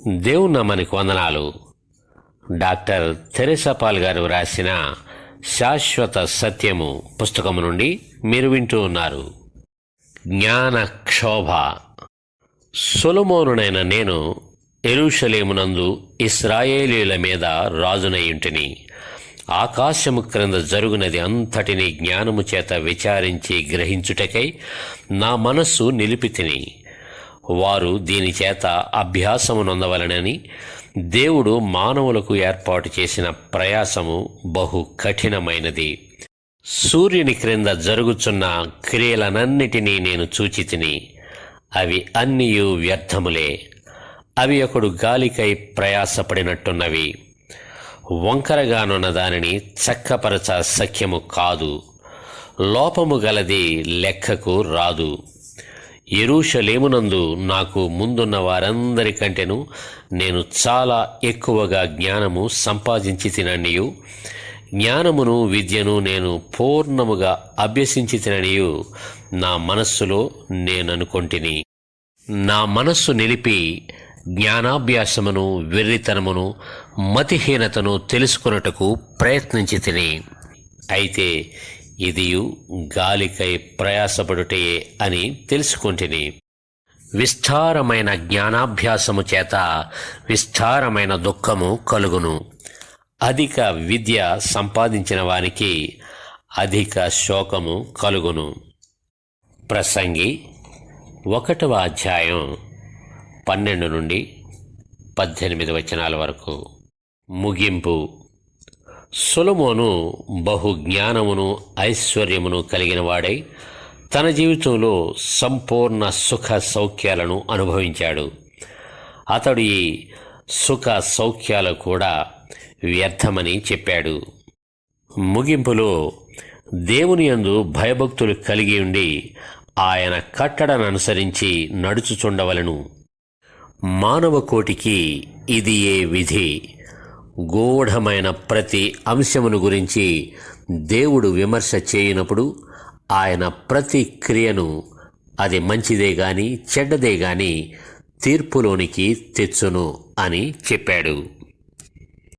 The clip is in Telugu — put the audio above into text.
దేవుని నామానికి వందనాలు. డాక్టర్ తెరెసా పాల్ గారు రాసిన శాశ్వత సత్యము పుస్తకము నుండి మీరు వింటూ ఉన్నారు. జ్ఞాన క్షోభ. సొలొమోనునైన నేను యెరూషలేమునందు ఇశ్రాయేలీయుల మీద రాజునయుంటిని. ఆకాశము క్రింద జరుగునది అంతటిని జ్ఞానము చేత విచారించి గ్రహించుటకై నా మనస్సు నిలిపితిని. వారు దీని చేత అభ్యాసము నొందవలనని దేవుడు మానవులకు ఏర్పాటు చేసిన ప్రయాసము బహు కఠినమైనది. సూర్యుని క్రింద జరుగుచున్న క్రియలనన్నిటినీ నేను చూచితిని. అవి అన్నియు వ్యర్థములే. అవి ఒకడు గాలికై ప్రయాసపడినట్టున్నవి. వంకరగానున్న దానిని చక్కపరచ సఖ్యము కాదు. లోపము గలది లెక్కకు రాదు. యెరూషలేమునందు నాకు ముందున్న వారందరికంటేను నేను చాలా ఎక్కువగా జ్ఞానము సంపాదించి తిననియు, జ్ఞానమును విద్యను నేను పూర్ణముగా అభ్యసించి తిననియు నా మనస్సులో నేననుకొంటిని. నా మనస్సు నిలిపి జ్ఞానాభ్యాసమును, వెర్రితనమును, మతిహీనతను తెలుసుకొనుటకు ప్రయత్నించి తిని. అయితే ఇదియు గాలికై ప్రయాసపడుటే అని తెలుసుకొంటిని. విస్తారమైన జ్ఞానాభ్యాసము చేత విస్తారమైన దుఃఖము కలుగును. అధిక విద్య సంపాదించిన వానికి అధిక శోకము కలుగును. ప్రసంగి 1వ అధ్యాయం 12 నుండి 18 వచనాల వరకు. ముగింపు. సొలొమోను బహు జ్ఞానమును ఐశ్వర్యమును కలిగిన వాడై తన జీవితంలో సంపూర్ణ సుఖ సౌఖ్యాలను అనుభవించాడు. అతడు ఈ సుఖ సౌఖ్యాలు కూడా వ్యర్థమని చెప్పాడు. ముగింపులో దేవుని యందు భయభక్తులు కలిగి ఉండి ఆయన కట్టడను అనుసరించి నడుచుచుండవలను. మానవ కోటికి ఇది ఏ విధి. గూఢమైన ప్రతి అంశమును గురించి దేవుడు విమర్శ చేయనప్పుడు ఆయన ప్రతి క్రియను అది మంచిదే గాని చెడ్డదే గాని తీర్పులోనికి తెచ్చును అని చెప్పాడు.